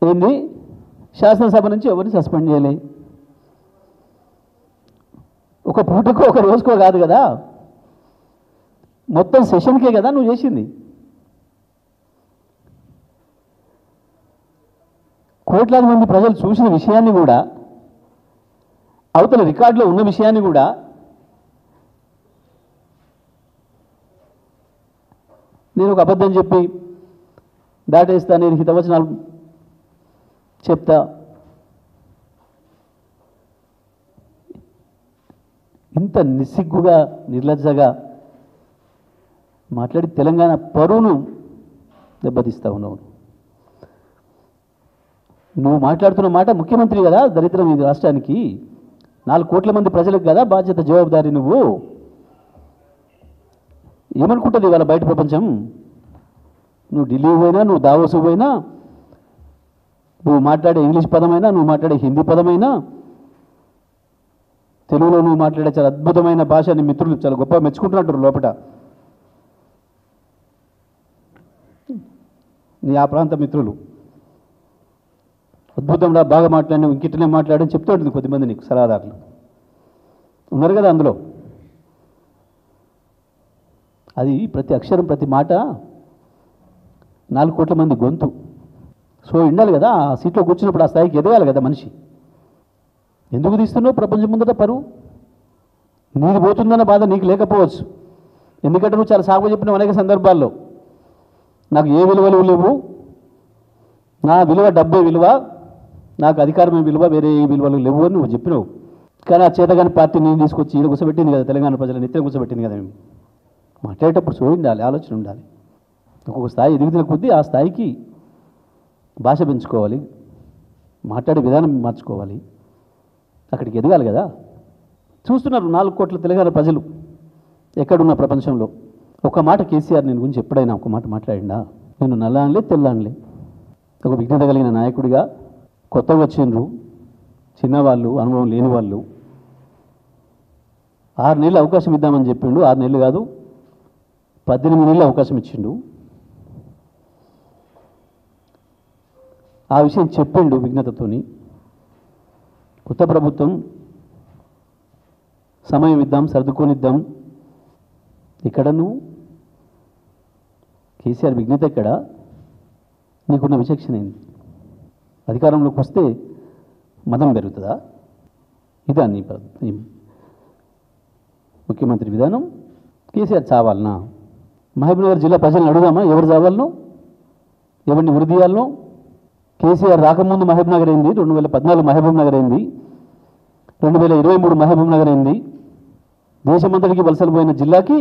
ఏంది శాసనసభ నుంచి ఎవరిని సస్పెండ్ చేయలే. ఒక పూటకో ఒక రోజుకో కాదు కదా, మొత్తం సెషన్కే కదా నువ్వు చేసింది. కోట్లాది మంది ప్రజలు చూసిన విషయాన్ని కూడా, అవతల రికార్డులో ఉన్న విషయాన్ని కూడా నేను ఒక అబద్ధం చెప్పి దాటేస్తా, నేను హితవచనాలు చెప్తా, ఇంత నిస్సిగ్గుగా నిర్లజ్జగా మాట్లాడి తెలంగాణ పరువును దెబ్బతీస్తా ఉన్నావు. నువ్వు మాట్లాడుతున్న మాట ముఖ్యమంత్రి కదా, దరిద్రం ఈ రాష్ట్రానికి 4 కోట్ల మంది ప్రజలకు కదా బాధ్యత, జవాబుదారీ. నువ్వు ఏమనుకుంటుంది ఇవాళ బయట ప్రపంచం? నువ్వు ఢిల్లీ పోయినా, నువ్వు దావోసు పోయినా, నువ్వు మాట్లాడే ఇంగ్లీష్ పదమైనా, నువ్వు మాట్లాడే హిందీ పదమైనా, తెలుగులో నువ్వు మాట్లాడే చాలా అద్భుతమైన భాష నీ మిత్రులు చాలా గొప్ప మెచ్చుకుంటున్నట్టు లోపల. నీ ఆ ప్రాంత మిత్రులు అద్భుతంగా బాగా మాట్లాడి, ఇంకిటనే మాట్లాడని చెప్తూ ఉంటుంది కొద్దిమంది నీకు సలహాదారులు ఉన్నారు కదా అందులో. అది ప్రతి అక్షరం ప్రతి మాట 4 కోట్ల మంది గొంతు. సో ఉండాలి కదా, ఆ సీట్లో కూర్చున్నప్పుడు ఆ స్థాయికి ఎదగాలి కదా మనిషి. ఎందుకు తీస్తున్నావు ప్రపంచం ముందట పరువు? నీది పోతుందన్న బాధ నీకు లేకపోవచ్చు, ఎందుకంటే నువ్వు చాలా సాగు చెప్పిన అనేక సందర్భాల్లో నాకు ఏ విలువలు లేవు, నా విలువ డబ్బే విలువ, నాకు అధికారమే విలువ, వేరే ఏ విలువలు లేవు అని నువ్వు చెప్పినావు. కానీ ఆ చేతగాని పార్టీ నేను తీసుకొచ్చి ఈడ కూర్చోబెట్టింది కదా, తెలంగాణ ప్రజల నిత్యం కూర్చోబెట్టింది కదా. మేము మాట్లాడేటప్పుడు సో ఉండాలి, ఆలోచన ఉండాలి. ఒక్కొక్క స్థాయి ఎదుగుతున్న కొద్దీ ఆ స్థాయికి భాష పెంచుకోవాలి, మాట్లాడే విధానం మార్చుకోవాలి, అక్కడికి ఎదగాలి కదా. చూస్తున్నారు 4 కోట్ల తెలంగాణ ప్రజలు ఎక్కడున్న ప్రపంచంలో. ఒక మాట కేసీఆర్ నేను గురించి ఎప్పుడైనా ఒక మాట మాట్లాడిండా? నేను నల్లాన్లే తెల్లాన్లే, ఒక విజ్ఞత కలిగిన నాయకుడిగా, కొత్తగా వచ్చిండ్రు చిన్నవాళ్ళు, అనుభవం లేని వాళ్ళు, 6 నెలలు అవకాశం ఇద్దామని చెప్పిండు. 6 నెలలు కాదు 18 నెలలు అవకాశం ఇచ్చిండు. ఆ విషయం చెప్పిండు విజ్ఞతతోని. కొత్త ప్రభుత్వం సమయం ఇద్దాం, సర్దుకొనిద్దాం. ఇక్కడ నువ్వు కేసీఆర్ విజ్ఞత ఎక్కడ? నీకున్న విచక్షణ ఏంది? అధికారంలోకి వస్తే మతం పెరుగుతుందా? ఇదా నీ ముఖ్యమంత్రి విధానం? కేసీఆర్ చావాలనా? మహబూబ్నగర్ జిల్లా ప్రజలను అడుగుదామా ఎవరు చావాలనో, ఎవరిని వృద్ధియాలనో? కేసీఆర్ రాకముందు మహబూబ్నగర్ అయింది, 2014 మహబూబ్నగర్ అయింది, 2023 మహబూబ్నగర్ అయింది. దేశమంతటికి వలసలు పోయిన జిల్లాకి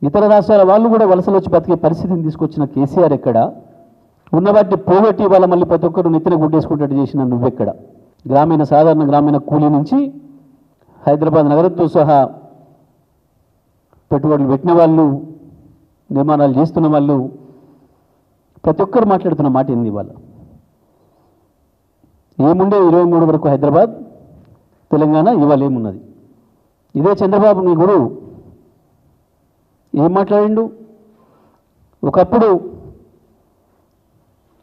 ఇతర రాష్ట్రాల వాళ్ళు కూడా వలసలు వచ్చి బతికే పరిస్థితిని తీసుకొచ్చిన కేసీఆర్ ఎక్కడ? ఉన్నవాటిని పోగొట్టి వాళ్ళ మళ్ళీ ప్రతి ఒక్కరు నెత్తిన గుడ్డేసుకుంటట్టు చేసిన నువ్వెక్కడ? సాధారణ గ్రామీణ కూలీ నుంచి హైదరాబాద్ నగరంతో సహా పెట్టుబడులు పెట్టిన వాళ్ళు, నిర్మాణాలు చేస్తున్న వాళ్ళు, ప్రతి ఒక్కరు మాట్లాడుతున్న మాట ఏంది? ఇవాళ ఏముండే 23 వరకు హైదరాబాద్ తెలంగాణ, ఇవాళ ఏమున్నది? ఇదే చంద్రబాబు నీ గురువు ఏం మాట్లాడిండు? ఒకప్పుడు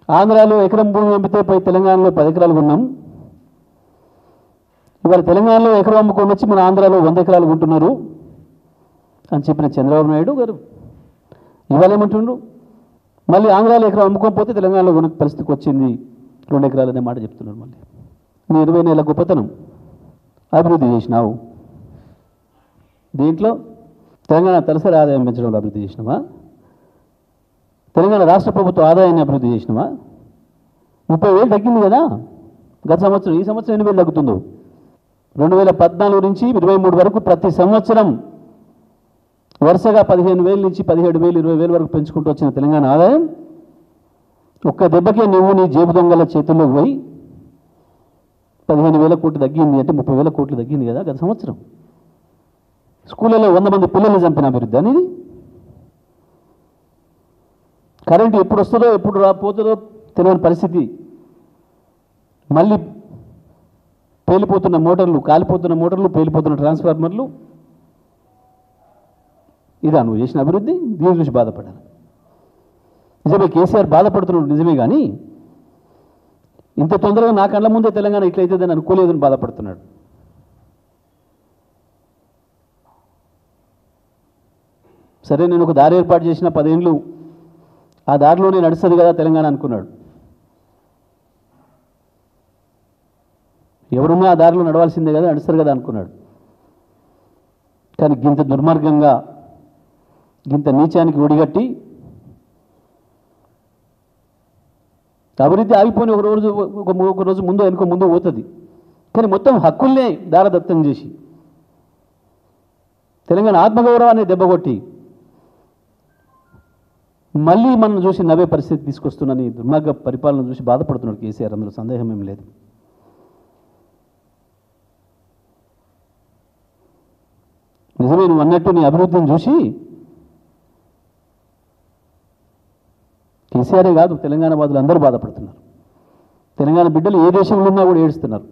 ఆంధ్రాలో ఎకరం భూమి అమ్మితే పోయి తెలంగాణలో 10 ఎకరాలు కొన్నాం, ఇవాళ తెలంగాణలో ఎకరం అమ్ముకొని వచ్చి మన ఆంధ్రాలో 100 ఎకరాలు కొంటున్నారు అని చెప్పిన చంద్రబాబు నాయుడు గారు ఇవాళ ఏమంటుండ్రు? మళ్ళీ ఆంధ్రాలో ఎకరం అమ్ముకోకపోతే తెలంగాణలో కొనే పరిస్థితికి వచ్చింది 2 ఎకరాలు అనే మాట చెప్తున్నారు. మళ్ళీ నీ 20 నెలల గొప్పతనం అభివృద్ధి చేసినావు. దీంట్లో తెలంగాణ తలసరి ఆదాయం పెంచడంలో అభివృద్ధి చేసినావా? తెలంగాణ రాష్ట్ర ప్రభుత్వ ఆదాయాన్ని అభివృద్ధి చేసినావా? 30,000 తగ్గింది కదా గత సంవత్సరం. ఈ సంవత్సరం 8,000 తగ్గుతుందో? 2014 నుంచి 23 వరకు ప్రతి సంవత్సరం వరుసగా 15,000 నుంచి 17,000, 20,000 వరకు పెంచుకుంటూ వచ్చిన తెలంగాణ ఆదాయం ఒక్క దెబ్బకే నువ్వు నీ జేబు దొంగల చేతుల్లోకి పోయి 15,000 కోట్లు తగ్గింది అంటే 30,000 కోట్లు తగ్గింది కదా గత సంవత్సరం. స్కూళ్ళలో 100 మంది పిల్లల్ని చంపిన అభివృద్ధి అనేది. కరెంటు ఎప్పుడు వస్తుందో ఎప్పుడు పోతుందో తెలియని పరిస్థితి. మళ్ళీ పేలిపోతున్న మోటార్లు, కాలిపోతున్న మోటార్లు, పేలిపోతున్న ట్రాన్స్ఫార్మర్లు. ఇదా నువ్వు చేసిన అభివృద్ధి? దీని గురించి బాధపడాలి. నిజమే కేసీఆర్ బాధపడుతున్నాడు నిజమే, కానీ ఇంత తొందరగా నా కళ్ళ ముందే తెలంగాణ ఇట్లయితుందని అనుకోలేదని బాధపడుతున్నాడు. సరే నేను ఒక దారి ఏర్పాటు చేసిన 10 ఏళ్ళు ఆ దారిలోనే నడుస్తుంది కదా తెలంగాణ అనుకున్నాడు. ఎవరున్నా ఆ దారిలో నడవాల్సిందే కదా, నడుస్తారు కదా అనుకున్నాడు. కానీ గింత దుర్మార్గంగా గింత నీచానికి ఒడిగట్టి అభివృద్ధి ఆగిపోయిన ఒక రోజు ముందు వెనుక ముందు పోతుంది. కానీ మొత్తం హక్కుల్నే దారదత్తం చేసి తెలంగాణ ఆత్మగౌరవాన్ని దెబ్బకొట్టి మళ్ళీ మనం చూసి నవ్వే పరిస్థితి తీసుకొస్తున్నని దుర్మార్గ పరిపాలన చూసి బాధపడుతున్నాడు కేసీఆర్. అందులో సందేహం ఏం లేదు. నిజమే నువ్వు అన్నట్టు నీ అభివృద్ధిని చూసి కేసీఆరే కాదు తెలంగాణ బాధలు అందరూ బాధపడుతున్నారు. తెలంగాణ బిడ్డలు ఏ దేశంలో ఉన్నా కూడా ఏడుస్తున్నారు.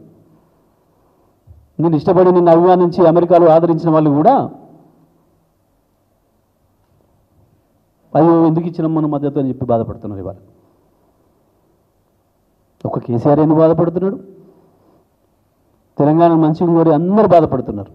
నేను ఇష్టపడి నిన్ను అభిమానించి అమెరికాలో ఆదరించిన వాళ్ళు కూడా అయ్యో ఎందుకు ఇచ్చినాం మనం మద్దతు అని చెప్పి బాధపడుతున్నారు. ఇవాళ ఒక కేసీఆర్ ఎందుకు బాధపడుతున్నాడు, తెలంగాణ మంచిగా కోరి అందరూ బాధపడుతున్నారు.